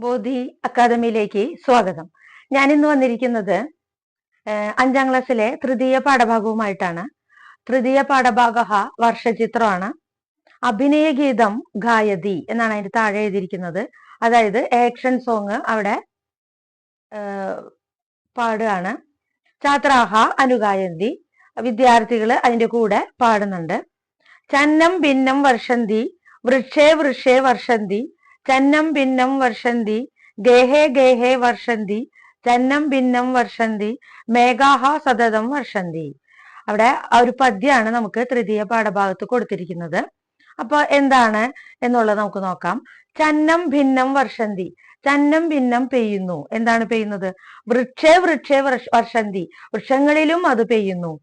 ബോധി അക്കാദമിയിലേക്ക് സ്വാഗതം. ഞാൻ ഇന്ന് വന്നിരിക്കുന്നത് 5ാം ക്ലാസ്സിലെ തൃതീയ പാഠഭാഗവുമായിട്ടാണ്. തൃതീയ പാഠഭാഗ വർഷചിത്രമാണ്. അഭിനയ ഗീതം ഗായതി എന്നാണ് അതിന്റെ താഴെ എഴുതിയിരിക്കുന്നത്. അതായത് ആക്ഷൻ സോങ് അവിടെ പാടുകയാണ്. ഛാത്രാഹ അനുഗായന്തി, വിദ്യാർത്ഥികൾ അതിന്റെ കൂടെ പാടുന്നുണ്ട്. ചന്നം ഭിന്നം വർഷന്തി, വൃക്ഷേ വൃക്ഷേ വർഷന്തി, ചന്നം ഭിന്നം വർഷന്തി, ഗേഹേ ഗേഹേ വർഷന്തി, ചന്നം ഭിന്നം വർഷന്തി, മേഘാഹ സതതം വർഷന്തി. അവിടെ ഒരു പദ്യമാണ് നമുക്ക് തൃതീയ പാഠഭാഗത്ത് കൊടുത്തിരിക്കുന്നത്. അപ്പൊ എന്താണ് എന്നുള്ളത് നമുക്ക് നോക്കാം. ചന്നം ഭിന്നം വർഷന്തി, ചന്നം ഭിന്നം പെയ്യുന്നു. എന്താണ് പെയ്യുന്നത്? വൃക്ഷേ വൃക്ഷേ വർഷന്തി, വൃക്ഷങ്ങളിലും അത് പെയ്യുന്നു.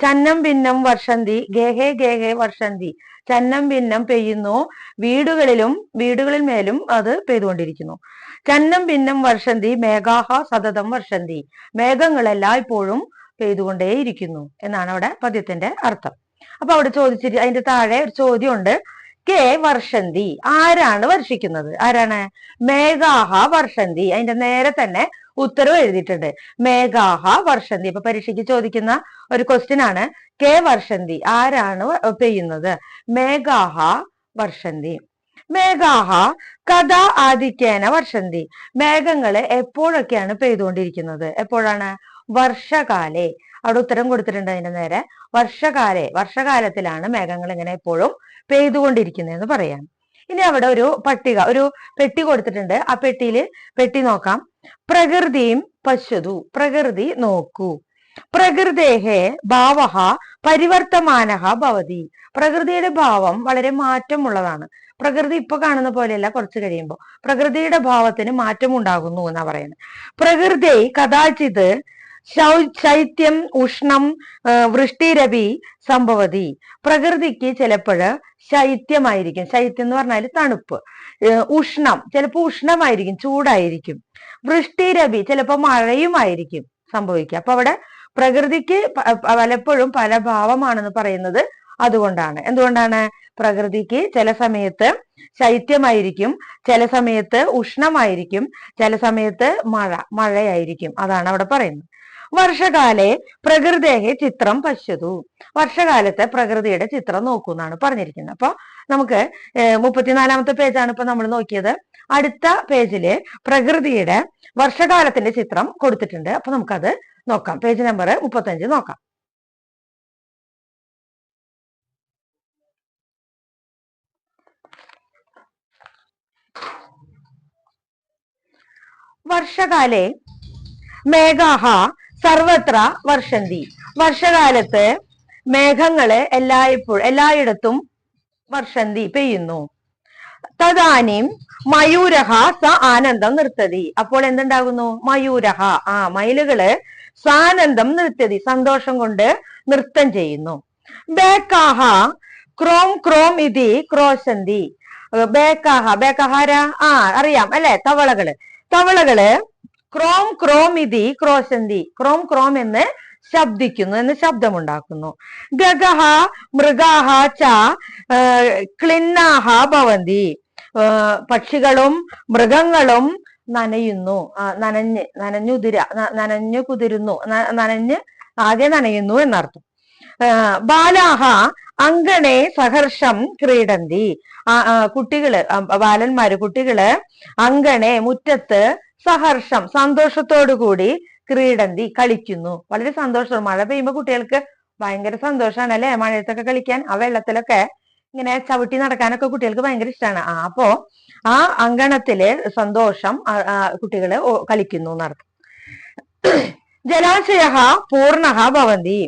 ചന്നം ഭിന്നം വർഷന്തി, ഗേഹേ ഗേഹേ വർഷന്തി, ചന്നം ഭിന്നം പെയ്യുന്നു, വീടുകളിൽ മേലും അത് പെയ്തുകൊണ്ടിരിക്കുന്നു. ചന്നം ഭിന്നം വർഷന്തി, മേഘാഹ സതതം വർഷന്തി, മേഘങ്ങളെല്ലാം ഇപ്പോഴും പെയ്തുകൊണ്ടേയിരിക്കുന്നു എന്നാണ് അവിടെ പദ്യത്തിന്റെ അർത്ഥം. അപ്പൊ അവിടെ അതിന്റെ താഴെ ഒരു ചോദ്യമുണ്ട്. കെ വർഷന്തി, ആരാണ് വർഷിക്കുന്നത്? ആരാണ്? മേഘാഹ വർഷന്തി. അതിന്റെ നേരെ തന്നെ ഉത്തരവ് എഴുതിയിട്ടുണ്ട്, മേഘാഹ വർഷന്തി. ഇപ്പൊ പരീക്ഷയ്ക്ക് ചോദിക്കുന്ന ഒരു ക്വസ്റ്റ്യൻ ആണ്. കെ വർഷന്തി, ആരാണ് പെയ്യുന്നത്? മേഘാഹ വർഷന്തി. മേഘാഹ കഥാ ആധിക്യേന വർഷന്തി, മേഘങ്ങള് എപ്പോഴൊക്കെയാണ് പെയ്തുകൊണ്ടിരിക്കുന്നത്? എപ്പോഴാണ്? വർഷകാലെ. അവിടെ ഉത്തരം കൊടുത്തിട്ടുണ്ട് അതിന്റെ നേരെ. വർഷകാലത്തിലാണ് മേഘങ്ങൾ ഇങ്ങനെ എപ്പോഴും പെയ്തുകൊണ്ടിരിക്കുന്നതെന്ന് പറയാം. ഇനി അവിടെ ഒരു പെട്ടി കൊടുത്തിട്ടുണ്ട്. ആ പെട്ടി നോക്കാം. പ്രകൃതിയും പശ്യതു, പ്രകൃതി നോക്കൂ. പ്രകൃതേഹേ ഭാവഹ പരിവർത്തമാനഹ ഭവതി, പ്രകൃതിയുടെ ഭാവം വളരെ മാറ്റമുള്ളതാണ്. പ്രകൃതി ഇപ്പൊ കാണുന്ന പോലെയല്ല, കുറച്ച് കഴിയുമ്പോൾ പ്രകൃതിയുടെ ഭാവത്തിന് മാറ്റം ഉണ്ടാകുന്നു എന്നാ പറയുന്നത്. പ്രകൃതി കഥാചിത് ശൈത്യം ഉഷ്ണം വൃഷ്ടിരവി സംഭവതി, പ്രകൃതിക്ക് ചിലപ്പോൾ ശൈത്യമായിരിക്കും. ശൈത്യം എന്ന് പറഞ്ഞാൽ തണുപ്പ്. ഉഷ്ണം ചിലപ്പോൾ ഉഷ്ണമായിരിക്കും, ചൂടായിരിക്കും. വൃഷ്ടിരവി ചിലപ്പോൾ മഴയുമായിരിക്കും സംഭവിക്കുക. അപ്പൊ അവിടെ പ്രകൃതിക്ക് പലപ്പോഴും പല ഭാവമാണെന്ന് പറയുന്നത് അതുകൊണ്ടാണ്. എന്തുകൊണ്ടാണ്? പ്രകൃതിക്ക് ചില സമയത്ത് ശൈത്യമായിരിക്കും, ചില സമയത്ത് ഉഷ്ണമായിരിക്കും, ചില സമയത്ത് മഴയായിരിക്കും. അതാണ് അവിടെ പറയുന്നത്. വർഷകാലെ പ്രകൃതേഹേ ചിത്രം പശ്യതു, വർഷകാലത്തെ പ്രകൃതിയുടെ ചിത്രം നോക്കൂ എന്നാണ് പറഞ്ഞിരിക്കുന്നത്. അപ്പൊ നമുക്ക് 34ാമത്തെ പേജാണ് ഇപ്പൊ നമ്മൾ നോക്കിയത്. അടുത്ത പേജില് പ്രകൃതിയുടെ വർഷകാലത്തിന്റെ ചിത്രം കൊടുത്തിട്ടുണ്ട്. അപ്പൊ നമുക്കത് നോക്കാം. പേജ് നമ്പർ 35 നോക്കാം. വർഷകാലെ മേഘാഹ സർവത്ര വർഷന്തി, വർഷകാലത്ത് മേഘങ്ങള് എല്ലായിടത്തും വർഷന്തി പെയ്യുന്നു. തദാനിം മയൂരഹ സ ആനന്ദം നൃത്തതി, അപ്പോൾ എന്തുണ്ടാകുന്നു? മയൂരഹ, മയിലുകള് സാനന്ദം നൃത്തതി, സന്തോഷം കൊണ്ട് നൃത്തം ചെയ്യുന്നു. ബേക്കാഹ ക്രോം ക്രോം ഇതി ക്രോശന്തി, ബേക്കാഹാര അറിയാം അല്ലെ? തവളകള് ക്രോം ക്രോം ഇതി ക്രോശന്തി, ക്രോം ക്രോം എന്ന് ശബ്ദിക്കുന്നു, എന്ന് ശബ്ദമുണ്ടാക്കുന്നു. ഗഗഹ മൃഗാഹ ച ക്ലിന്നാഹ ഭവന്തി, പക്ഷികളും മൃഗങ്ങളും നനയുന്നു, ആകെ നനയുന്നു എന്നർത്ഥം. ബാലാഹ അങ്കണേ സഹർഷം ക്രീഡന്തി, കുട്ടികള് അങ്കണേ മുറ്റത്ത് സഹർഷം സന്തോഷത്തോടു കൂടി ക്രീഡന്തി കളിക്കുന്നു, വളരെ സന്തോഷം. മഴ പെയ്യുമ്പോ കുട്ടികൾക്ക് ഭയങ്കര സന്തോഷമാണ് അല്ലെ? മഴയത്തൊക്കെ കളിക്കാൻ, ആ വെള്ളത്തിലൊക്കെ ഇങ്ങനെ ചവിട്ടി നടക്കാനൊക്കെ കുട്ടികൾക്ക് ഭയങ്കര ഇഷ്ടമാണ്. അപ്പോ ആ അങ്കണത്തില് സന്തോഷം, കുട്ടികള് കളിക്കുന്നു എന്നർത്ഥം. ജലാശയ പൂർണ്ണ ഭവന്തി,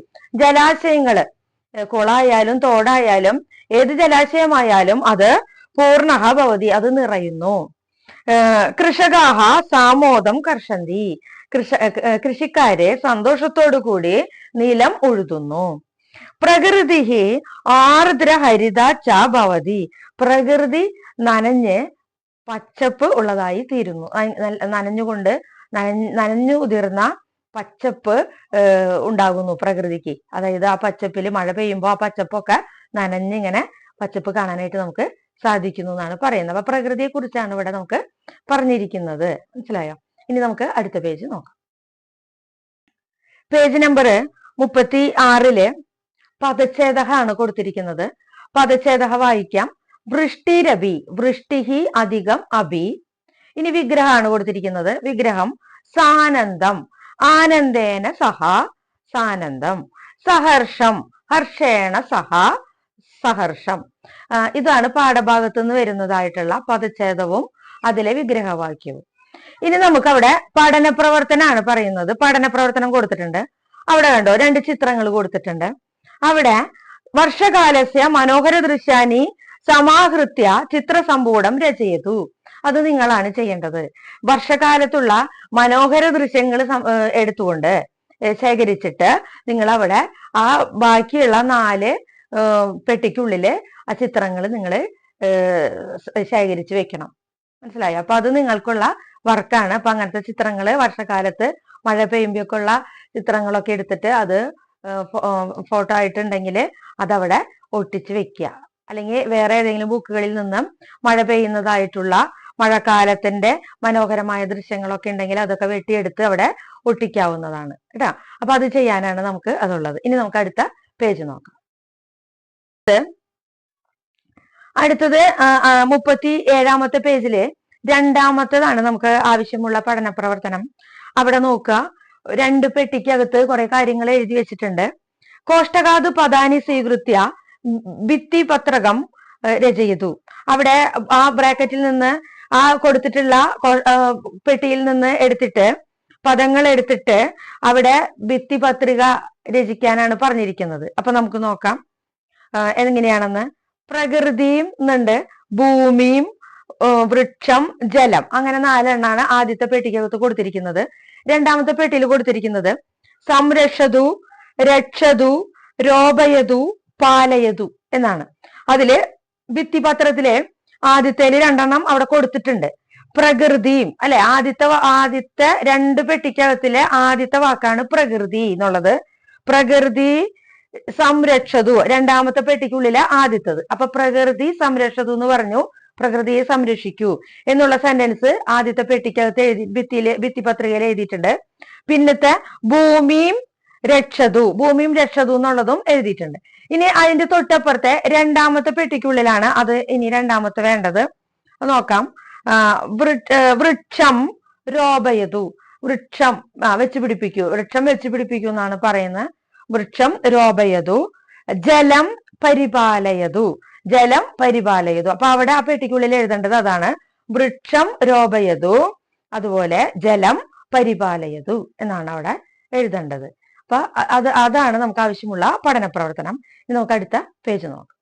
ജലാശയങ്ങള് കുളായാലും തോടായാലും ഏത് ജലാശയമായാലും അത് പൂർണ്ണ ഭവതി, അത് നിറയുന്നു. കൃഷകാഹ സാമോദം കർഷന്തി, കൃഷിക്കാരെ സന്തോഷത്തോടു കൂടി നിലം ഉഴുതുന്നു. പ്രകൃതി ആർദ്ര ഹരിത ച ഭവതി, പ്രകൃതി നനഞ്ഞ് പച്ചപ്പ് ഉള്ളതായി തീരുന്നു. നനഞ്ഞു ഉതിർന്ന പച്ചപ്പ് ഉണ്ടാകുന്നു പ്രകൃതിക്ക്. അതായത് ആ പച്ചപ്പില് മഴ പെയ്യുമ്പോൾ ആ പച്ചപ്പൊക്കെ നനഞ്ഞിങ്ങനെ പച്ചപ്പ് കാണാനായിട്ട് നമുക്ക് സാധിക്കുന്നു എന്നാണ് പറയുന്നത്. അപ്പൊ പ്രകൃതിയെ കുറിച്ചാണ് ഇവിടെ നമുക്ക് പറഞ്ഞിരിക്കുന്നത്. മനസ്സിലായോ? ഇനി നമുക്ക് അടുത്ത പേജ് നോക്കാം. പേജ് നമ്പർ 36 പദച്ഛേദമാണ് കൊടുത്തിരിക്കുന്നത്. പദച്ഛേദ വായിക്കാം. വൃഷ്ടിരഭി, വൃഷ്ടിഹി അധികം അഭി. ഇനി വിഗ്രഹമാണ് കൊടുത്തിരിക്കുന്നത്. വിഗ്രഹം സാനന്ദം, ആനന്ദേന സഹ സാനന്ദം. സഹർഷം, ഹർഷേണ സഹ സഹർഷം. ഇതാണ് പാഠഭാഗത്ത് നിന്ന് വരുന്നതായിട്ടുള്ള പദച്ഛേദവും അതിലെ വിഗ്രഹവാക്യവും. ഇനി നമുക്ക് അവിടെ പഠന പ്രവർത്തനമാണ് പറയുന്നത്. പഠന പ്രവർത്തനം കൊടുത്തിട്ടുണ്ട്. അവിടെ കണ്ടോ 2 ചിത്രങ്ങൾ കൊടുത്തിട്ടുണ്ട്. അവിടെ വർഷകാലസ്യ മനോഹര ദൃശ്യാനി സമാഹൃത്യ ചിത്രസമ്പൂടം രചയതു. അത് നിങ്ങളാണ് ചെയ്യേണ്ടത്. വർഷകാലത്തുള്ള മനോഹര ദൃശ്യങ്ങൾ എടുത്തുകൊണ്ട് ശേഖരിച്ചിട്ട് നിങ്ങൾ അവിടെ ആ ബാക്കിയുള്ള 4 പെട്ടിക്കുള്ളില് ആ ചിത്രങ്ങൾ നിങ്ങൾ ശേഖരിച്ച് വെക്കണം. മനസ്സിലായോ? അപ്പൊ അത് നിങ്ങൾക്കുള്ള വർക്കാണ്. അപ്പൊ അങ്ങനത്തെ ചിത്രങ്ങള് വർഷകാലത്ത് മഴ പെയ്യുമ്പോഴൊക്കെ ഉള്ള ചിത്രങ്ങളൊക്കെ എടുത്തിട്ട് അത് ഫോട്ടോ ആയിട്ടുണ്ടെങ്കിൽ അതവിടെ ഒട്ടിച്ച് വെക്കുക. അല്ലെങ്കിൽ വേറെ ഏതെങ്കിലും ബുക്കുകളിൽ നിന്നും മഴ പെയ്യുന്നതായിട്ടുള്ള മഴക്കാലത്തിന്റെ മനോഹരമായ ദൃശ്യങ്ങളൊക്കെ ഉണ്ടെങ്കിൽ അതൊക്കെ വെട്ടിയെടുത്ത് അവിടെ ഒട്ടിക്കാവുന്നതാണ് കേട്ടോ. അപ്പൊ അത് ചെയ്യാനാണ് നമുക്ക് അതുള്ളത്. ഇനി നമുക്ക് അടുത്ത പേജ് നോക്കാം. അടുത്തത് 37 പേജില് 2ാമത്തേതാണ് നമുക്ക് ആവശ്യമുള്ള പഠന പ്രവർത്തനം. അവിടെ നോക്കുക. 2 പെട്ടിക്കകത്ത് കുറെ കാര്യങ്ങൾ എഴുതി വെച്ചിട്ടുണ്ട്. കോഷ്ടകാത് പദാനി സ്വീകൃത്യ ഭിത്തി പത്രകം രചയിതു. അവിടെ ആ ബ്രാക്കറ്റിൽ നിന്ന് ആ കൊടുത്തിട്ടുള്ള പെട്ടിയിൽ നിന്ന് എടുത്തിട്ട് പദങ്ങൾ എടുത്തിട്ട് അവിടെ ഭിത്തി പത്രിക രചിക്കാനാണ് പറഞ്ഞിരിക്കുന്നത്. അപ്പൊ നമുക്ക് നോക്കാം എങ്ങനെയാണെന്ന്. പ്രകൃതിയും എന്നുണ്ട്, ഭൂമിയും, വൃക്ഷം, ജലം, അങ്ങനെ 4 എണ്ണാണ് ആദ്യത്തെ പെട്ടിക്കകത്ത് കൊടുത്തിരിക്കുന്നത്. 2ാമത്തെ പെട്ടിയിൽ കൊടുത്തിരിക്കുന്നത് സംരക്ഷതു, രക്ഷതു, രോപയതു, പാലയതു എന്നാണ്. അതില് ഭിത്തിപത്രത്തിലെ ആദ്യത്തേല് 2 എണ്ണം അവിടെ കൊടുത്തിട്ടുണ്ട്. പ്രകൃതിയും അല്ലെ, ആദ്യത്തെ 2 പെട്ടിക്കകത്തിലെ ആദ്യത്തെ വാക്കാണ് പ്രകൃതി എന്നുള്ളത്. പ്രകൃതി സംരക്ഷതു 2ാമത്തെ പെട്ടിക്കുള്ളിലെ ആദ്യത്തത്. അപ്പൊ പ്രകൃതി സംരക്ഷതു എന്ന് പറഞ്ഞു, പ്രകൃതിയെ സംരക്ഷിക്കൂ എന്നുള്ള സെന്റൻസ് ആദ്യത്തെ പെട്ടിക്കകത്ത് ഭിത്തിപത്രികയിൽ എഴുതിയിട്ടുണ്ട്. പിന്നത്തെ ഭൂമിയും രക്ഷതു എന്നുള്ളതും എഴുതിയിട്ടുണ്ട്. ഇനി അതിന്റെ തൊട്ടപ്പുറത്തെ 2ാമത്തെ പെട്ടിക്കുള്ളിലാണ് അത് ഇനി 2ാമത്തെ വേണ്ടത്. നോക്കാം. വൃക്ഷം രോപയതു, വൃക്ഷം വെച്ച് പിടിപ്പിക്കൂ, വൃക്ഷം വെച്ച് പിടിപ്പിക്കൂ എന്നാണ് പറയുന്നത്. വൃക്ഷം രോപയതു. ജലം പരിപാലയതു, ജലം പരിപാലയതു. അപ്പൊ അവിടെ ആ പെട്ടിക്കുള്ളിൽ എഴുതേണ്ടത് അതാണ്. വൃക്ഷം രോപയതു, അതുപോലെ ജലം പരിപാലയതു എന്നാണ് അവിടെ എഴുതേണ്ടത്. അപ്പൊ അതാണ് നമുക്ക് ആവശ്യമുള്ള പഠന പ്രവർത്തനം. ഇനി നമുക്ക് അടുത്ത പേജ് നോക്കാം.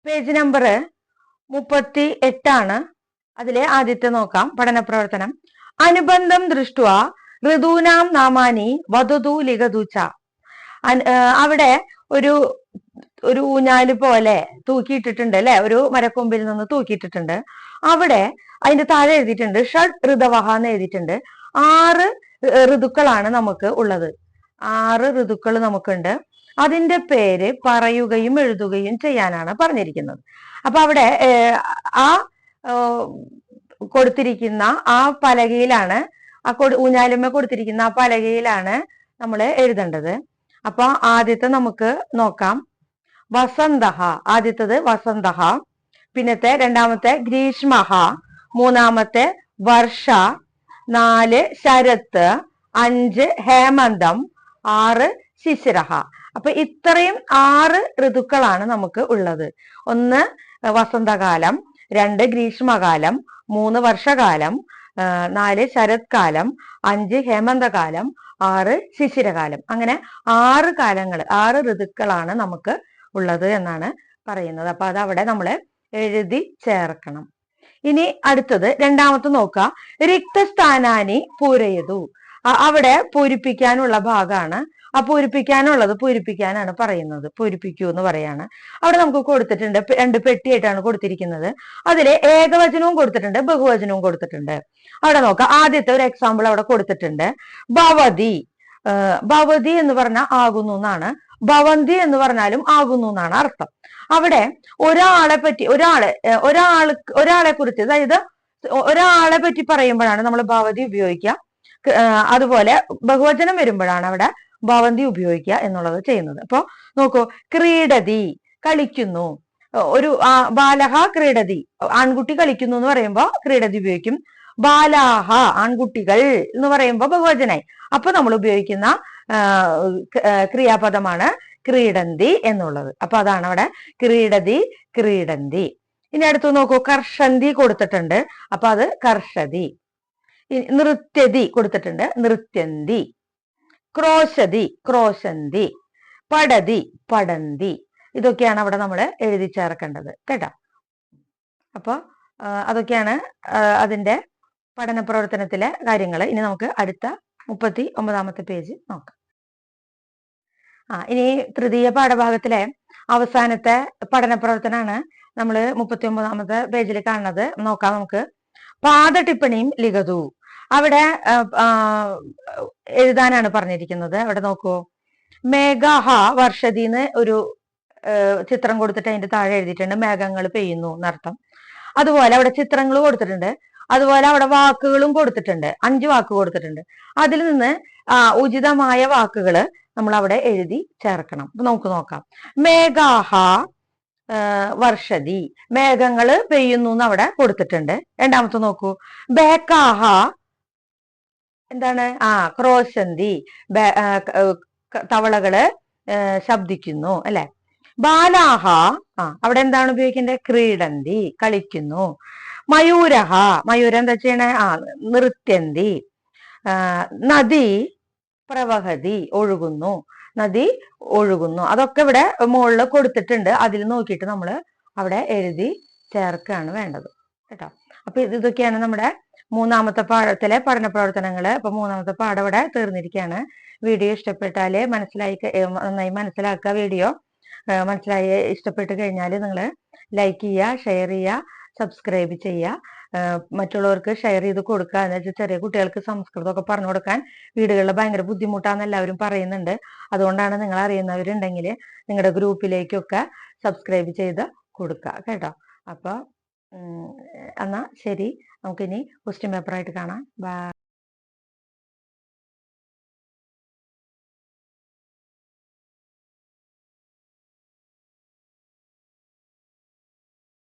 പേജ് നമ്പർ 38 അതിലെ ആദ്യത്തെ നോക്കാം. പഠന പ്രവർത്തനം. അനുബന്ധം ദൃഷ്ട്വ ഋതൂനാം നാമാനി വധതു ലിഖതുച. അവിടെ ഒരു ഊഞ്ഞാല് പോലെ തൂക്കിയിട്ടിട്ടുണ്ട് അല്ലെ, ഒരു മരക്കൊമ്പിൽ നിന്ന് തൂക്കിയിട്ടിട്ടുണ്ട്. അവിടെ അതിന്റെ താഴെ എഴുതിയിട്ടുണ്ട് ഷഡ് ഋതവഹ എന്ന് എഴുതിയിട്ടുണ്ട്. 6 ഋതുക്കളാണ് നമുക്ക് ഉള്ളത്. 6 ഋതുക്കൾ നമുക്കുണ്ട്. അതിന്റെ പേര് പറയുകയും എഴുതുകയും ചെയ്യാനാണ് പറഞ്ഞിരിക്കുന്നത്. അപ്പൊ അവിടെ ആ കൊടുത്തിരിക്കുന്ന ആ പലകയിലാണ്, ആ ഊഞ്ഞാലുമ്മ കൊടുത്തിരിക്കുന്ന ആ പലകയിലാണ് നമ്മൾ എഴുതേണ്ടത്. അപ്പൊ ആദ്യത്തെ നമുക്ക് നോക്കാം. വസന്തഹ, ആദ്യത്തത് വസന്തഹ. പിന്നത്തെ 2ാമത്തെ ഗ്രീഷ്മഹ, 3ാമത്തെ വർഷ, 4 ശരത്ത്, 5 ഹേമന്തം, 6 ശിശിരഹ. അപ്പൊ ഇത്രയും 6 ഋതുക്കളാണ് നമുക്ക് ഉള്ളത്. 1 വസന്തകാലം, 2 ഗ്രീഷ്മകാലം, 3 വർഷകാലം, 4 ശരത്കാലം, 5 ഹേമന്തകാലം, 6 ശിശിരകാലം. അങ്ങനെ 6 കാലങ്ങൾ, 6 ഋതുക്കളാണ് നമുക്ക് ഉള്ളത് എന്നാണ് പറയുന്നത്. അപ്പൊ അതവിടെ നമ്മൾ എഴുതി ചേർക്കണം. ഇനി അടുത്തത് 2ാമത്തെ നോക്കുക. റിക്തസ്ഥാനാനി പൂരയതു. അവിടെ പൂരിപ്പിക്കാനുള്ള ഭാഗമാണ്. ആ പൂരിപ്പിക്കാനാണ് പറയുന്നത്. പൂരിപ്പിക്കൂ എന്ന് പറയാണ്. അവിടെ നമുക്ക് കൊടുത്തിട്ടുണ്ട് 2 പെട്ടിയായിട്ടാണ് കൊടുത്തിരിക്കുന്നത്. അതില് ഏകവചനവും കൊടുത്തിട്ടുണ്ട്, ബഹുവചനവും കൊടുത്തിട്ടുണ്ട്. അവിടെ നോക്കാം. ആദ്യത്തെ ഒരു എക്സാമ്പിൾ അവിടെ കൊടുത്തിട്ടുണ്ട്. ഭവതി. ഭവതി എന്ന് പറഞ്ഞാൽ ആകുന്നു എന്നാണ് ഭവന്തി എന്ന് പറഞ്ഞാലും ആകുന്നു എന്നാണ് അർത്ഥം. അവിടെ ഒരാളെ കുറിച്ച്, അതായത് ഒരാളെ പറ്റി പറയുമ്പോഴാണ് നമ്മൾ ഭവതി ഉപയോഗിക്കുക. അതുപോലെ ബഹുവചനം വരുമ്പോഴാണ് അവിടെ ഭവന്തി ഉപയോഗിക്കുക എന്നുള്ളത് ചെയ്യുന്നത്. അപ്പൊ നോക്കൂ, ക്രീഡതി കളിക്കുന്നു. ഒരു ബാലഹ ക്രീഡതി, ആൺകുട്ടി കളിക്കുന്നു എന്ന് പറയുമ്പോ ക്രീഡതി ഉപയോഗിക്കും. ബാലാഹ ആൺകുട്ടികൾ എന്ന് പറയുമ്പോ ബഹുവചനായി. അപ്പൊ നമ്മൾ ഉപയോഗിക്കുന്ന ക്രിയാപദമാണ് ക്രീഡന്തി എന്നുള്ളത്. അപ്പൊ അതാണ് അവിടെ ക്രീഡതി, ക്രീഡന്തി. ഇനി അടുത്ത് നോക്കൂ, കർഷന്തി കൊടുത്തിട്ടുണ്ട്. അപ്പൊ അത് കർഷതി. നൃത്യതി കൊടുത്തിട്ടുണ്ട്, നൃത്യന്തി. ക്രോശതി, ക്രോശന്തി. പടതി, പടന്തി. ഇതൊക്കെയാണ് അവിടെ നമ്മൾ എഴുതി ചേർക്കേണ്ടത് കേട്ടോ. അപ്പൊ അതൊക്കെയാണ് അതിന്റെ പഠന പ്രവർത്തനത്തിലെ കാര്യങ്ങൾ. ഇനി നമുക്ക് അടുത്ത 39ാമത്തെ പേജ് നോക്കാം. ഇനി തൃതീയ പാഠഭാഗത്തിലെ അവസാനത്തെ പഠന പ്രവർത്തനമാണ് നമ്മൾ 39ാമത്തെ പേജിൽ കാണുന്നത്. നോക്കാം നമുക്ക്. പാദടിപ്പണിയും ലിഖതു. അവിടെ എഴുതാനാണ് പറഞ്ഞിരിക്കുന്നത്. അവിടെ നോക്കൂ, മേഘാഹ വർഷതിന്ന് ഒരു ചിത്രം കൊടുത്തിട്ട് അതിന്റെ താഴെ എഴുതിയിട്ടുണ്ട് മേഘങ്ങൾ പെയ്യുന്നു എന്നർത്ഥം. അതുപോലെ അവിടെ ചിത്രങ്ങൾ കൊടുത്തിട്ടുണ്ട്. അതുപോലെ അവിടെ വാക്കുകളും കൊടുത്തിട്ടുണ്ട്. 5 വാക്ക് കൊടുത്തിട്ടുണ്ട്. അതിൽ നിന്ന് ഉചിതമായ വാക്കുകൾ നമ്മൾ അവിടെ എഴുതി ചേർക്കണം. അപ്പൊ നമുക്ക് നോക്കാം. മേഘാഹ വർഷതി, മേഘങ്ങൾ പെയ്യുന്നു എന്ന് അവിടെ കൊടുത്തിട്ടുണ്ട്. രണ്ടാമത്തെ നോക്കൂ, ബേക്കാഹ എന്താണ്? ക്രോശന്തി, തവളകള് ശബ്ദിക്കുന്നു അല്ലെ. ബാലാഹ അവിടെ എന്താണ് ഉപയോഗിക്കേണ്ടത്? ക്രീഡന്തി കളിക്കുന്നു. മയൂരഹ, മയൂരം എന്താ ചെയ്യണേ? നൃത്യന്തി. നദി പ്രവഹതി ഒഴുകുന്നു, നദി ഒഴുകുന്നു. അതൊക്കെ ഇവിടെ മുകളിൽ കൊടുത്തിട്ടുണ്ട്. അതിൽ നോക്കിയിട്ട് നമ്മൾ അവിടെ എഴുതി ചേർക്കുകയാണ് വേണ്ടത് കേട്ടോ. അപ്പൊ ഇതൊക്കെയാണ് നമ്മുടെ 3ാമത്തെ പാഠത്തിലെ പഠന പ്രവർത്തനങ്ങള്. അപ്പൊ 3ാമത്തെ പാഠം ഇവിടെ തീർന്നിരിക്കുകയാണ്. വീഡിയോ ഇഷ്ടപ്പെട്ടാല് നന്നായി മനസ്സിലാക്കുക. വീഡിയോ മനസ്സിലായി ഇഷ്ടപ്പെട്ട് കഴിഞ്ഞാൽ നിങ്ങൾ ലൈക്ക് ചെയ്യുക, ഷെയർ ചെയ്യുക, സബ്സ്ക്രൈബ് ചെയ്യുക. മറ്റുള്ളവർക്ക് ഷെയർ ചെയ്ത് കൊടുക്കുക. എന്ന് വെച്ചാൽ ചെറിയ കുട്ടികൾക്ക് സംസ്കൃതമൊക്കെ പറഞ്ഞു കൊടുക്കാൻ വീടുകളിൽ ഭയങ്കര ബുദ്ധിമുട്ടാന്ന് എല്ലാവരും പറയുന്നുണ്ട്. അതുകൊണ്ടാണ് നിങ്ങൾ അറിയുന്നവരുണ്ടെങ്കിൽ നിങ്ങളുടെ ഗ്രൂപ്പിലേക്കൊക്കെ സബ്സ്ക്രൈബ് ചെയ്ത് കൊടുക്കുക കേട്ടോ. അപ്പൊ എന്നാ ശരി, നമുക്കിനി ക്വസ്റ്റ്യൻ പേപ്പറായിട്ട് കാണാം. ബൈ.